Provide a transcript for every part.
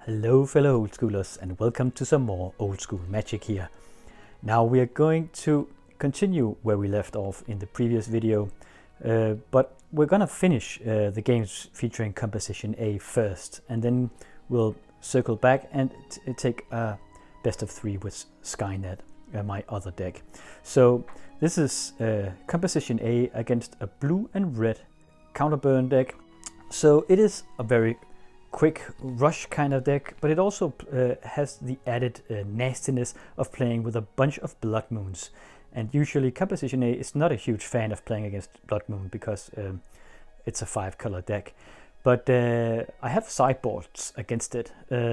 Hello fellow old schoolers and welcome to some more old school magic here. Now we are going to continue where we left off in the previous video, but we're gonna finish the games featuring Composition A first, and then we'll circle back and take a best of 3 with Skynet, my other deck. So this is Composition A against a blue and red counterburn deck. So it is a very quick rush kind of deck, but it also has the added nastiness of playing with a bunch of Blood Moons. And usually Composition A is not a huge fan of playing against Blood Moon because it's a 5-color deck. But I have sideboards against it,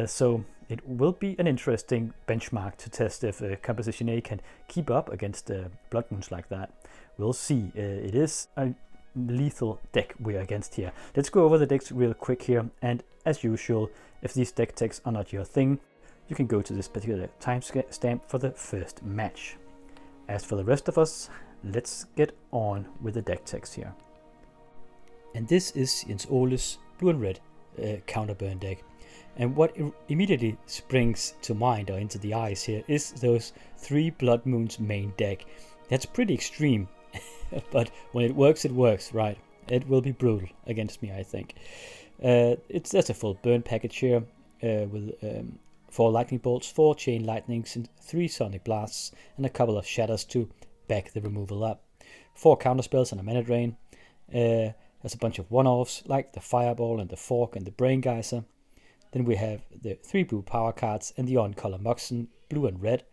so it will be an interesting benchmark to test if Composition A can keep up against Blood Moons like that. We'll see. It is a lethal deck we're against here. Let's go over the decks real quick here, and as usual, if these deck techs are not your thing, you can go to this particular timestamp for the first match. As for the rest of us, let's get on with the deck techs here. And this is Jens Ole's blue and red counterburn deck. And what immediately springs to mind or into the eyes here is those 3 Blood Moons main deck. That's pretty extreme. But when it works, right? It will be brutal against me, I think. There's a full burn package here with 4 lightning bolts, 4 chain lightnings, and 3 sonic blasts, and a couple of shatters to back the removal up. 4 counterspells and a mana drain. There's a bunch of one-offs like the fireball and the fork and the brain geyser. Then we have the 3 blue power cards and the on-color Moxen, blue and red.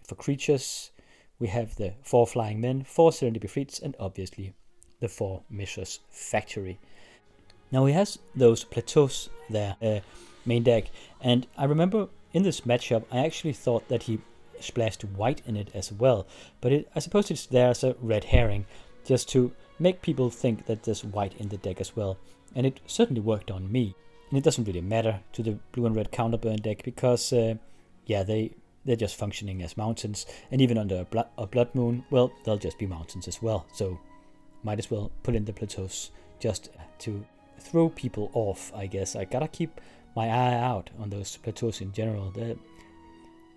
For creatures, we have the 4 flying men, 4 serendipity fleets, and obviously the 4 Mishra's Factory. Now he has those plateaus there, main deck, and I remember in this matchup I actually thought that he splashed white in it as well, but I suppose it's there as a red herring, just to make people think that there's white in the deck as well, and it certainly worked on me. And it doesn't really matter to the blue and red counterburn deck because, they're just functioning as mountains, and even under a blood moon, well, they'll just be mountains as well, so might as well put in the plateaus just to throw people off, I guess. I gotta keep my eye out on those plateaus in general.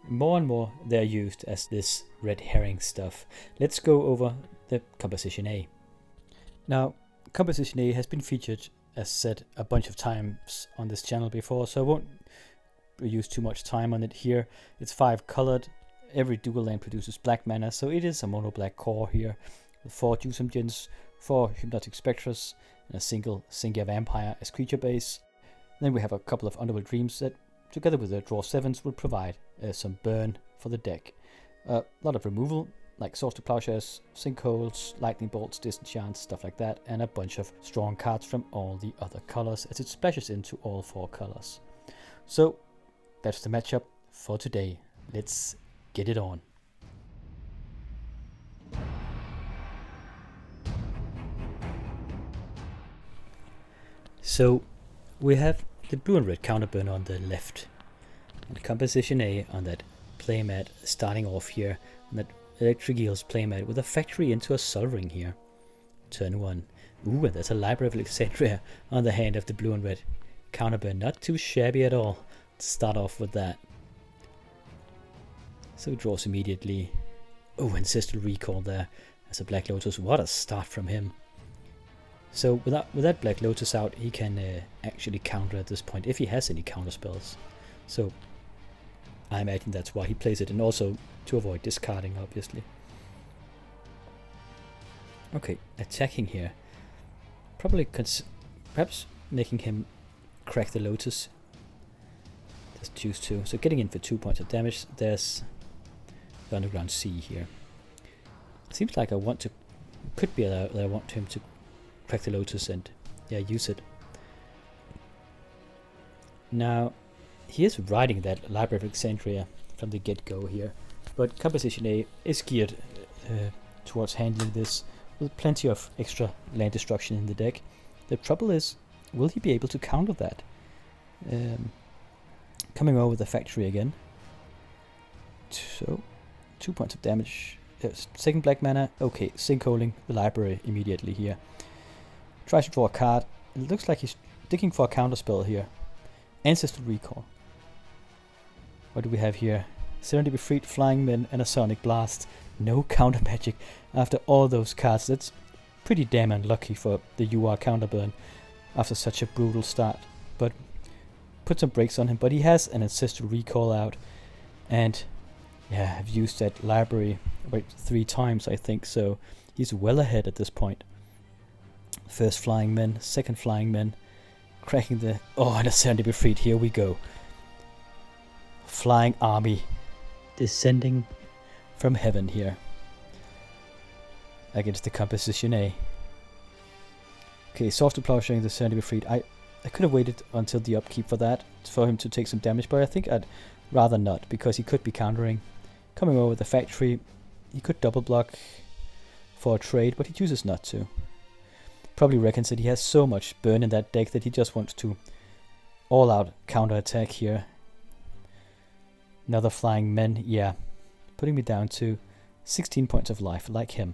More and more they're used as this red herring stuff. Let's go over the Composition A. Now, Composition A has been featured, as said, a bunch of times on this channel before, so I won't use too much time on it here. It's 5 colored. Every dual land produces black mana, so it is a mono black core here with 4 Jusum Gens, 4 Hypnotic Spectres, and a single Singia Vampire as creature base. Then we have a couple of Underworld Dreams that, together with the draw 7s, will provide some burn for the deck. A lot of removal, like Swords to Plowshares, Sinkholes, Lightning Bolts, Disenchants, stuff like that, and a bunch of strong cards from all the other colors as it splashes into all 4 colors. So that's the matchup for today. Let's get it on. So we have the blue and red counterburn on the left, and Composition A on that playmat starting off here, on that Electric Eels playmat with a factory into a Sol Ring here. Turn 1. Ooh, and there's a Library of Alexandria on the hand of the blue and red counterburn. Not too shabby at all. Start off with that. So he draws immediately. Oh, Ancestral Recall there as a Black Lotus. What a start from him. So with that Black Lotus out, he can actually counter at this point if he has any counter spells. So I imagine that's why he plays it, and also to avoid discarding, obviously. Okay, attacking here. Probably perhaps making him crack the Lotus. Just choose 2. So getting in for 2 points of damage. There's the Underground Sea here. Seems like could be that I want him to crack the Lotus and use it. Now he is riding that Library of Alexandria from the get-go here, but Composition A is geared towards handling this with plenty of extra land destruction in the deck. The trouble is, will he be able to counter that? Coming over with the factory again. So 2 points of damage. Second black mana. Okay, sinkholing the library immediately here. Tries to draw a card. It looks like he's digging for a counterspell here. Ancestral Recall. What do we have here? Serenity Befried, Flying Men, and a Sonic Blast. No counter magic after all those cards. That's pretty damn unlucky for the UR counterburn after such a brutal start. But put some brakes on him. But he has an Ancestral Recall out. And yeah, I've used that library about 3 times, I think. So he's well ahead at this point. First Flying Men, second Flying Men. Cracking the... Oh, and a Serenity Befried. Here we go. Flying Army. Descending from heaven here. Against the Composition A. Okay, Soft Plowsharing the Serenity Befried. I could have waited until the upkeep for that, for him to take some damage, but I think I'd rather not, because he could be countering. Coming over with the Factory, he could double block for a trade, but he chooses not to. Probably reckons that he has so much burn in that deck that he just wants to all out counter attack here. Another Flying Men, yeah. Putting me down to 16 points of life, like him.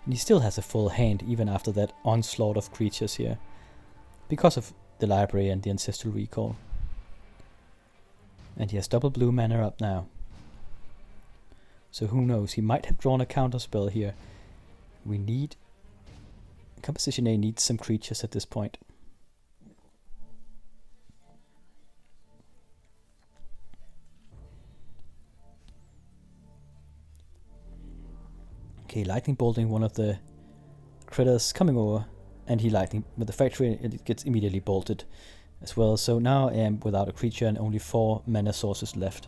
And he still has a full hand, even after that onslaught of creatures here. Because of the library and the Ancestral Recall. And he has double blue mana up now. So who knows, he might have drawn a counter spell here. We need... Composition A needs some creatures at this point. Okay, Lightning Bolting one of the critters coming over, and he Lightning with the Factory, and it gets immediately bolted as well. So now I am without a creature and only 4 mana sources left.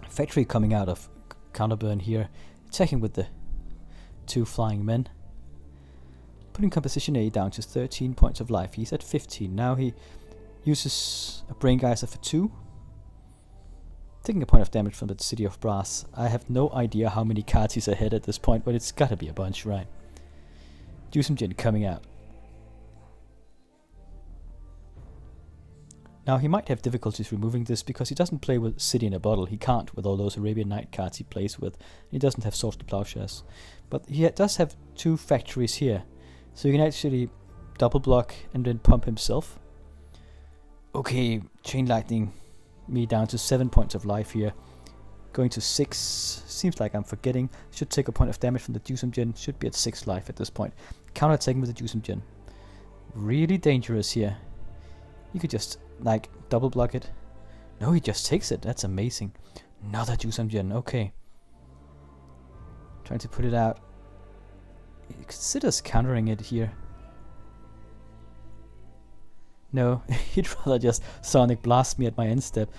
Factory coming out of counterburn here, attacking with the 2 Flying Men. Putting Composition A down to 13 points of life. He's at 15. Now he uses a Brain Geyser for 2. Taking a point of damage from the City of Brass. I have no idea how many cards he's ahead at this point, but it's gotta be a bunch, right? Jusumjin coming out. Now he might have difficulties removing this because he doesn't play with City in a Bottle. He can't with all those Arabian Night cards he plays with. He doesn't have Swords to Plowshares. But he does have 2 Factories here. So he can actually double block and then pump himself. Okay, Chain Lightning me down to 7 points of life here. Going to 6. Seems like I'm forgetting. Should take a point of damage from the Jusumjin. Should be at 6 life at this point. Counter-attacking with the Jusumjin. Really dangerous here. You could just, like, double block it. No, he just takes it. That's amazing. Another Jusumjin. Okay. Trying to put it out. He considers countering it here. No, he'd rather just Sonic Blast me at my end step.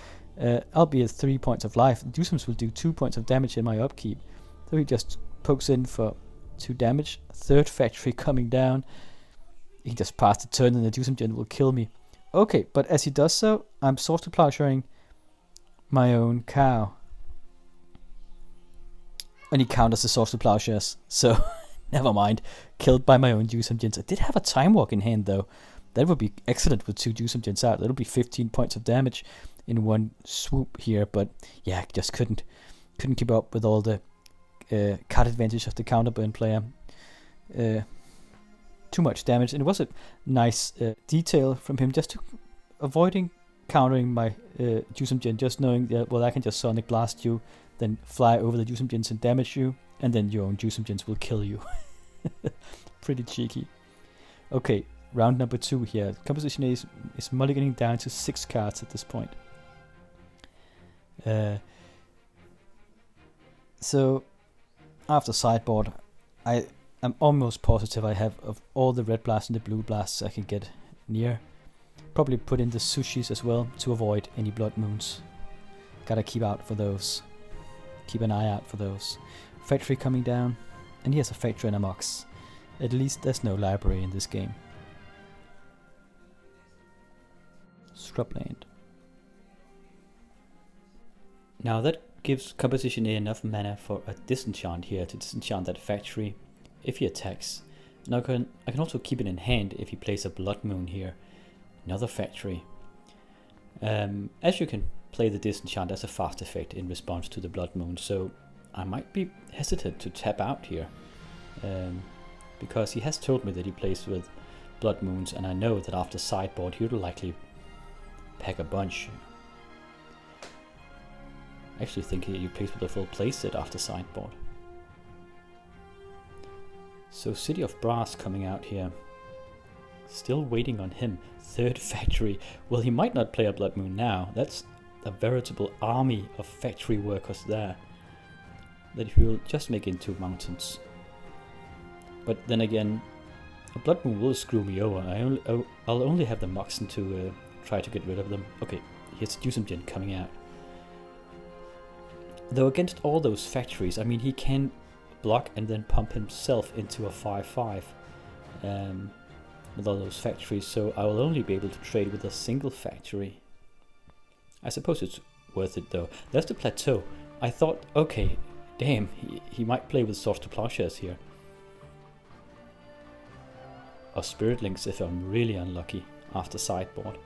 I'll be at 3 points of life. Jusums will do 2 points of damage in my upkeep. So he just pokes in for 2 damage. 3rd Factory coming down. He just passed the turn and the Jusumjin will kill me. Okay, but as he does so, I'm Swords to Plowsharing my own cow. And he counters the Swords to Plowshares. So, never mind. Killed by my own Jusumjins. I did have a Time Walk in hand though. That would be excellent with 2 Jusumjins out. That'll be 15 points of damage in one swoop here. But yeah, just couldn't keep up with all the card advantage of the counterburn player. Too much damage, and it was a nice detail from him just to avoiding countering my Jusumjin, just knowing that, well, I can just Sonic Blast you, then fly over the Jusumjins and damage you, and then your own Jusumjins will kill you. Pretty cheeky. Okay, round number 2 here. Composition A is mulliganing down to 6 cards at this point. So, after sideboard, I'm almost positive I have of all the red blasts and the blue blasts I can get near. Probably put in the sushis as well to avoid any blood moons. Gotta keep out for those. Keep an eye out for those. Factory coming down. And he has a Factory and a Mox. At least there's no library in this game. Scrubland. Now that gives Composition A enough mana for a disenchant here to disenchant that Factory if he attacks. Now I can also keep it in hand if he plays a Blood Moon here. Another Factory. As you can play the disenchant as a fast effect in response to the Blood Moon, so I might be hesitant to tap out here. Because he has told me that he plays with Blood Moons, and I know that after sideboard he would likely pack a bunch. I actually think he plays with a full playset after sideboard. So City of Brass coming out here. Still waiting on him. Third factory. Well, he might not play a Blood Moon now. That's a veritable army of factory workers there that he will just make into mountains. But then again, a Blood Moon will screw me over. I'll only have the Moxen to try to get rid of them. Okay, here's Dusemjin coming out. Though against all those factories, I mean, he can block and then pump himself into a 5-5 with all those factories, so I will only be able to trade with a single factory. I suppose it's worth it though. There's the plateau. I thought, okay, damn, he might play with Swords to Plowshares here. Or Spirit Links if I'm really unlucky after sideboard.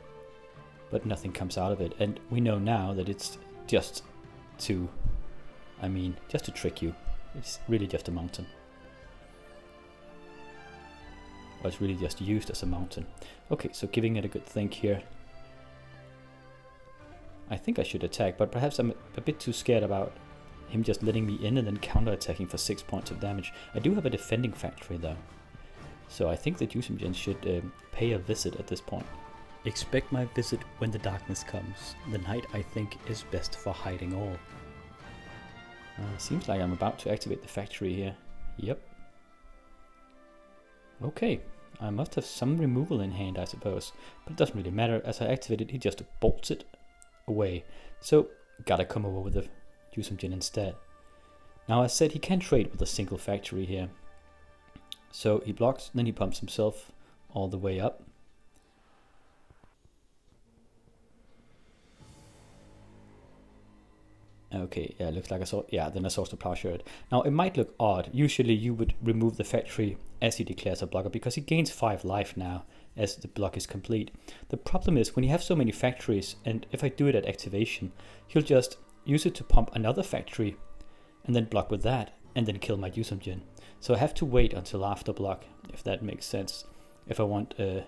But nothing comes out of it, and we know now that it's just to trick you. It's really just a mountain. Or it's really just used as a mountain. Okay, so giving it a good think here. I think I should attack, but perhaps I'm a bit too scared about him just letting me in and then counter-attacking for 6 points of damage. I do have a defending factory though. So I think that Dusemjin should pay a visit at this point. Expect my visit when the darkness comes. The night, I think, is best for hiding all. Seems like I'm about to activate the factory here. Yep. Okay, I must have some removal in hand, I suppose. But it doesn't really matter. As I activate it, he just bolts it away. So, gotta come over with the Dusemjin instead. Now, as said, he can trade with a single factory here. So he blocks, then he pumps himself all the way up. Okay, yeah, looks like I saw, yeah, then I saw the Plowshare. Now it might look odd. Usually you would remove the factory as he declares a blocker because he gains 5 life now as the block is complete. The problem is when you have so many factories, and if I do it at activation, he'll just use it to pump another factory and then block with that and then kill my Dusemjin. So I have to wait until after block, if that makes sense, if I want the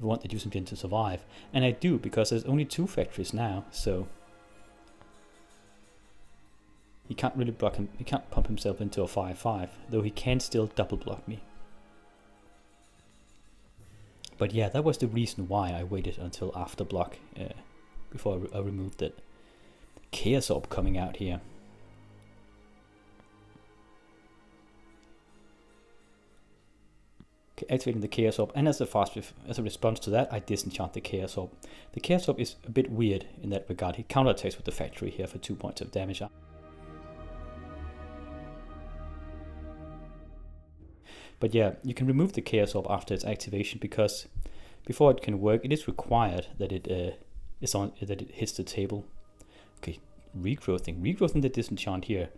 Dusemjin to survive. And I do, because there's only 2 factories now, so he can't really block him. He can't pump himself into a 5-5, though he can still double block me. But yeah, that was the reason why I waited until after block before I removed it. Chaos Orb coming out here. Okay, activating the Chaos Orb, and as a response to that, I disenchant the Chaos Orb. The Chaos Orb is a bit weird in that regard. He counterattacks with the factory here for 2 points of damage. But yeah, you can remove the Chaos Orb after its activation because before it can work, it is required that it hits the table. Okay, regrowthing the disenchant here,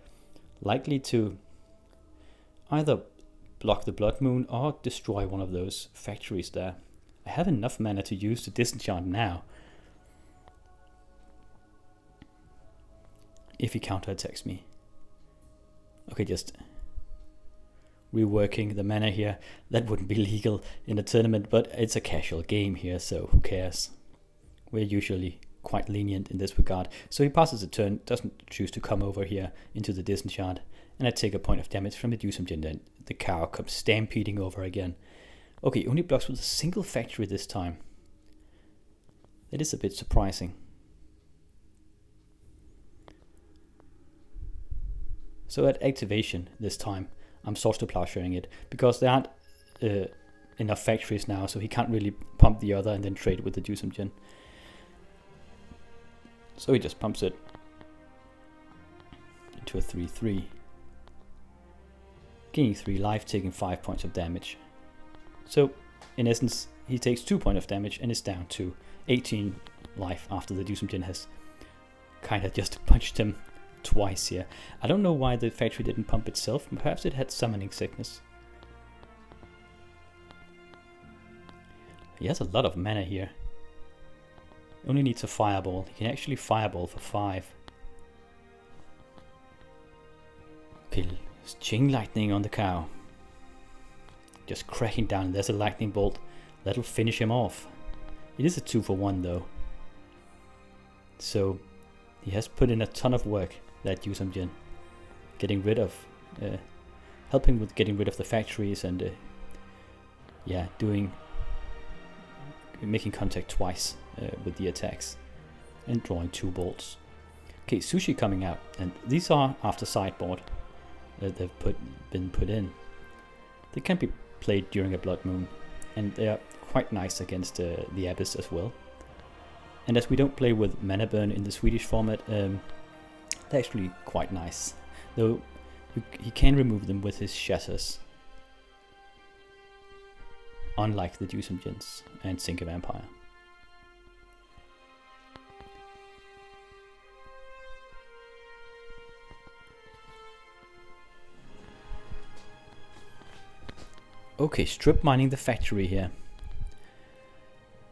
likely to either block the Blood Moon or destroy one of those factories there. I have enough mana to use the disenchant now. If he counterattacks me. Okay, just reworking the mana here. That wouldn't be legal in a tournament, but it's a casual game here, so who cares? We're usually quite lenient in this regard. So he passes a turn, doesn't choose to come over here into the disenchant, and I take a point of damage from the Dusemjin. Then the cow comes stampeding over again. Okay, only blocks with a single factory this time. That is a bit surprising. So at activation this time, I'm Swords to Plowsharing it, because there aren't enough factories now, so he can't really pump the other and then trade with the Dusemjin. So he just pumps it into a 3-3. Gaining 3 life, taking 5 points of damage. So, in essence, he takes 2 points of damage and is down to 18 life after the Dusemjin has kind of just punched him twice here. I don't know why the factory didn't pump itself. Perhaps it had summoning sickness. He has a lot of mana here. Only needs a fireball. He can actually fireball for 5. Okay, Chain Lightning on the cow. Just cracking down. There's a lightning bolt That'll finish him off. It is a 2-for-1 though. So he has put in a ton of work, that Yusamjin. Getting rid of, helping with getting rid of the factories and yeah, making contact twice with the attacks and drawing 2 bolts. Okay, Sushi coming out, and these are after sideboard that they've been put in. They can be played during a Blood Moon, and they are quite nice against the Abyss as well. And as we don't play with Mana Burn in the Swedish format, they're actually quite nice. Though he can remove them with his Shatters, unlike the Yusamjins and Sink a Vampire. Okay, strip mining the factory here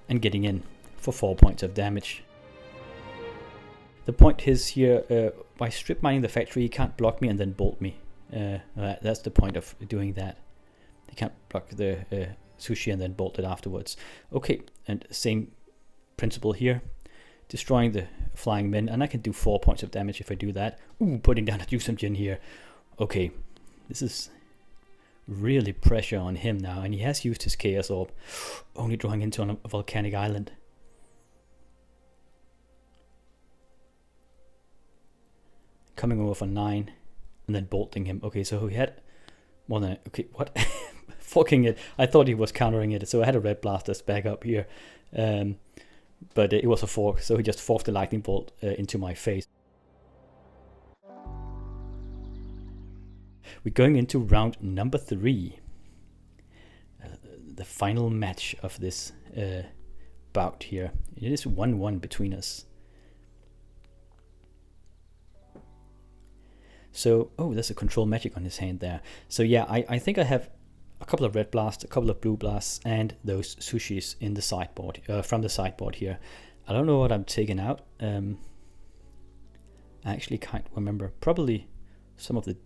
and getting in for 4 points of damage. The point is here, by strip mining the factory, he can't block me and then bolt me. That's the point of doing that. He can't block the Sushi and then bolt it afterwards. Okay, and same principle here. Destroying the flying men, and I can do 4 points of damage if I do that. Ooh, putting down a Yusamjin here. Okay, this is really pressure on him now, and he has used his Chaos Orb, only drawing into a volcanic island. Coming over for 9 and then bolting him. Okay, so he had more than okay, what? Forking it. I thought he was countering it, so I had a Red Blasters back up here, but it was a fork, so he just forked the lightning bolt into my face. We're going into round number 3. The final match of this bout here. It is 1-1 between us. So, oh, there's a control magic on his hand there. So yeah, I think I have a couple of red blasts, a couple of blue blasts, and those sushis in the sideboard, from the sideboard here. I don't know what I'm taking out. I actually can't remember. Probably some of the...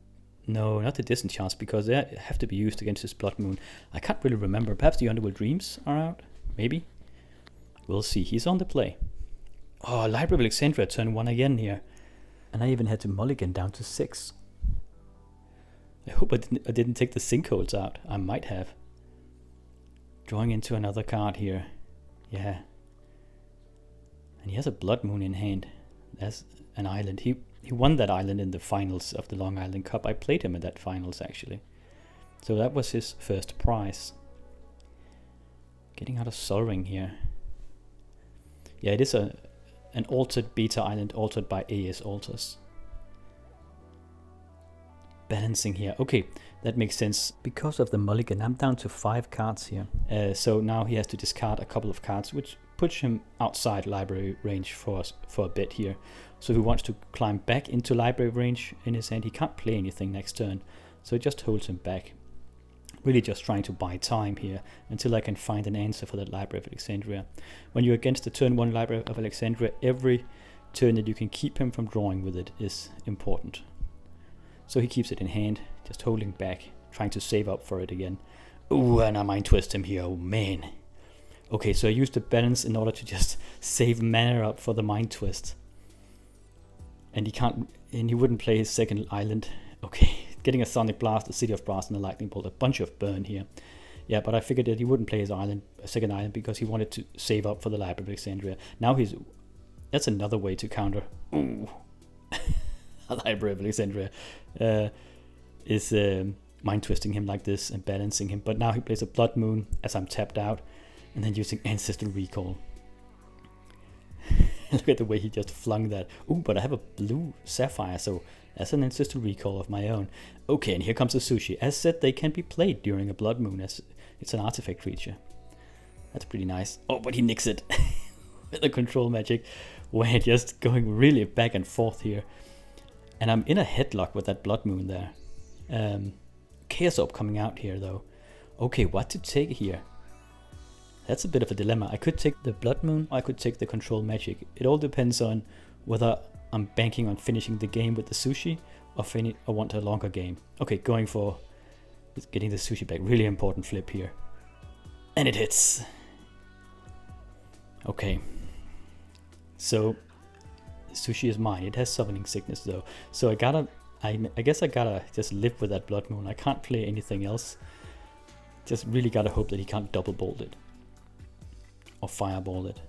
No, not the disenchants, because they have to be used against this Blood Moon. I can't really remember. Perhaps the Underworld Dreams are out? Maybe? We'll see. He's on the play. Oh, Library of Alexandria turn 1 again here. And I even had to mulligan down to 6. I hope I didn't take the sinkholes out. I might have. Drawing into another card here. Yeah. And he has a Blood Moon in hand. That's an island. He won that island in the finals of the Long Island Cup. I played him in that finals actually. So that was his first prize. Getting out of Sol Ring here. Yeah, it is an altered beta island altered by AS altars. Balancing here. Okay, that makes sense. Because of the mulligan, I'm down to 5 cards here. So now he has to discard a couple of cards, which puts him outside library range for a bit here. So if he wants to climb back into library range in his hand, he can't play anything next turn. So it just holds him back. Really just trying to buy time here until I can find an answer for that Library of Alexandria. When you're against the turn 1 Library of Alexandria, every turn that you can keep him from drawing with it is important. So he keeps it in hand, just holding back, trying to save up for it again. Ooh, and I mind twist him here, oh man. Okay, so I used the balance in order to just save mana up for the mind twist. And he wouldn't play his second island. Okay, getting a Sonic Blast, a City of Brass, and a Lightning Bolt, a bunch of burn here. Yeah, but I figured that he wouldn't play his second island because he wanted to save up for the Library of Alexandria. Now that's another way to counter. Ooh. Library of Alexandria is mind twisting him like this and balancing him. But now he plays a Blood Moon as I'm tapped out, and then using Ancestral Recall. Look at the way he just flung that. Ooh, but I have a blue Sapphire, so that's an Ancestral Recall of my own. Okay, and here comes the Sushi. As said, they can be played during a Blood Moon as it's an artifact creature. That's pretty nice. Oh, but he nicks it with the control magic. We're just going really back and forth here. And I'm in a headlock with that Blood Moon there. Chaos Orb coming out here though. Okay, what to take here? That's a bit of a dilemma. I could take the Blood Moon, or I could take the control magic. It all depends on whether I'm banking on finishing the game with the Sushi, or I want a longer game. Okay, going for getting the Sushi back. Really important flip here. And it hits. Okay, so sushi is mine. It has Summoning Sickness though, so I guess I gotta just live with that Blood Moon. I can't play anything else. Just really gotta hope that he can't double bolt it or fireball it.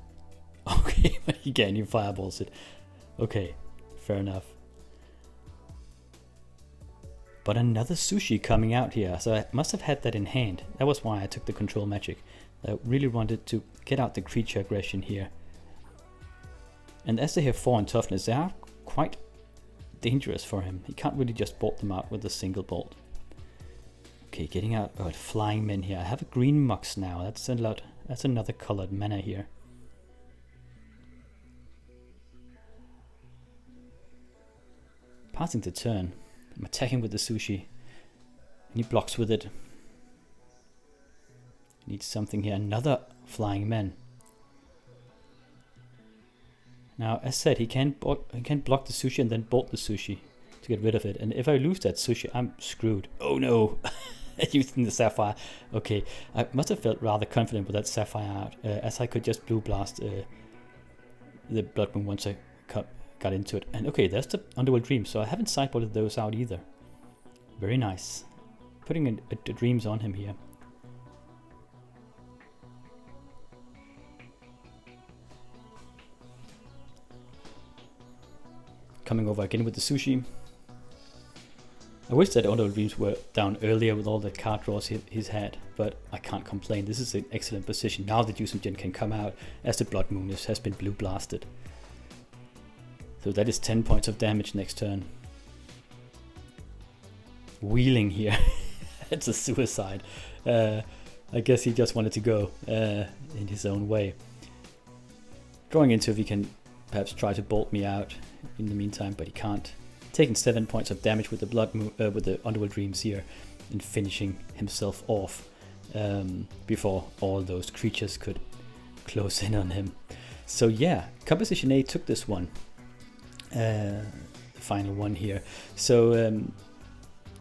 Okay, again he fireballs it. Okay, fair enough. But another sushi coming out here, so I must have had that in hand. That was why I took the control magic. I really wanted to get out the creature aggression here. And as they have 4 in toughness, they are quite dangerous for him. He can't really just bolt them out with a single bolt. Okay, getting out flying men here. I have a green Mux now. That's another colored mana here. Passing the turn. I'm attacking with the sushi. And he blocks with it. Needs something here. Another flying man. Now, as said, he can block the sushi and then bolt the sushi to get rid of it. And if I lose that sushi, I'm screwed. Oh no! Using the Sapphire. Okay, I must have felt rather confident with that Sapphire out, as I could just blue blast the Blood Moon once I got into it. And okay, there's the Underworld Dreams, so I haven't sideboarded those out either. Very nice. Putting the Dreams on him here. Coming over again with the sushi. I wish that Underworld Dreams were down earlier with all the card draws he's had, but I can't complain. This is an excellent position. Now that Yuuzhan can come out as the Blood Moon has been blue blasted. So that is 10 points of damage next turn. Wheeling here. It's a suicide. I guess he just wanted to go in his own way. Drawing into if he can perhaps try to bolt me out in the meantime, but he can't. Taking 7 points of damage with the with the Underworld Dreams here, and finishing himself off before all those creatures could close in on him. So yeah, Composition A took this one, the final one here. So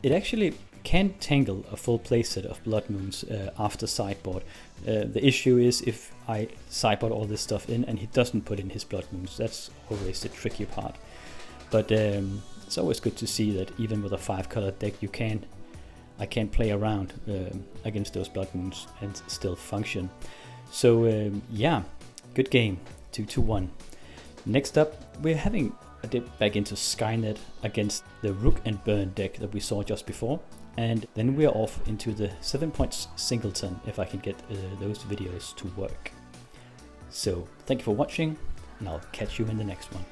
it actually can tangle a full playset of Blood Moons after sideboard. The issue is if I sideboard all this stuff in and he doesn't put in his Blood Moons. That's always the tricky part. But it's always good to see that even with a 5-color deck, I can play around against those Blood Moons and still function. So yeah, good game, 2-1. Next up, we're having a dip back into Skynet against the Rook and Burn deck that we saw just before. And then we're off into the 7 points singleton if I can get those videos to work. So thank you for watching, and I'll catch you in the next one.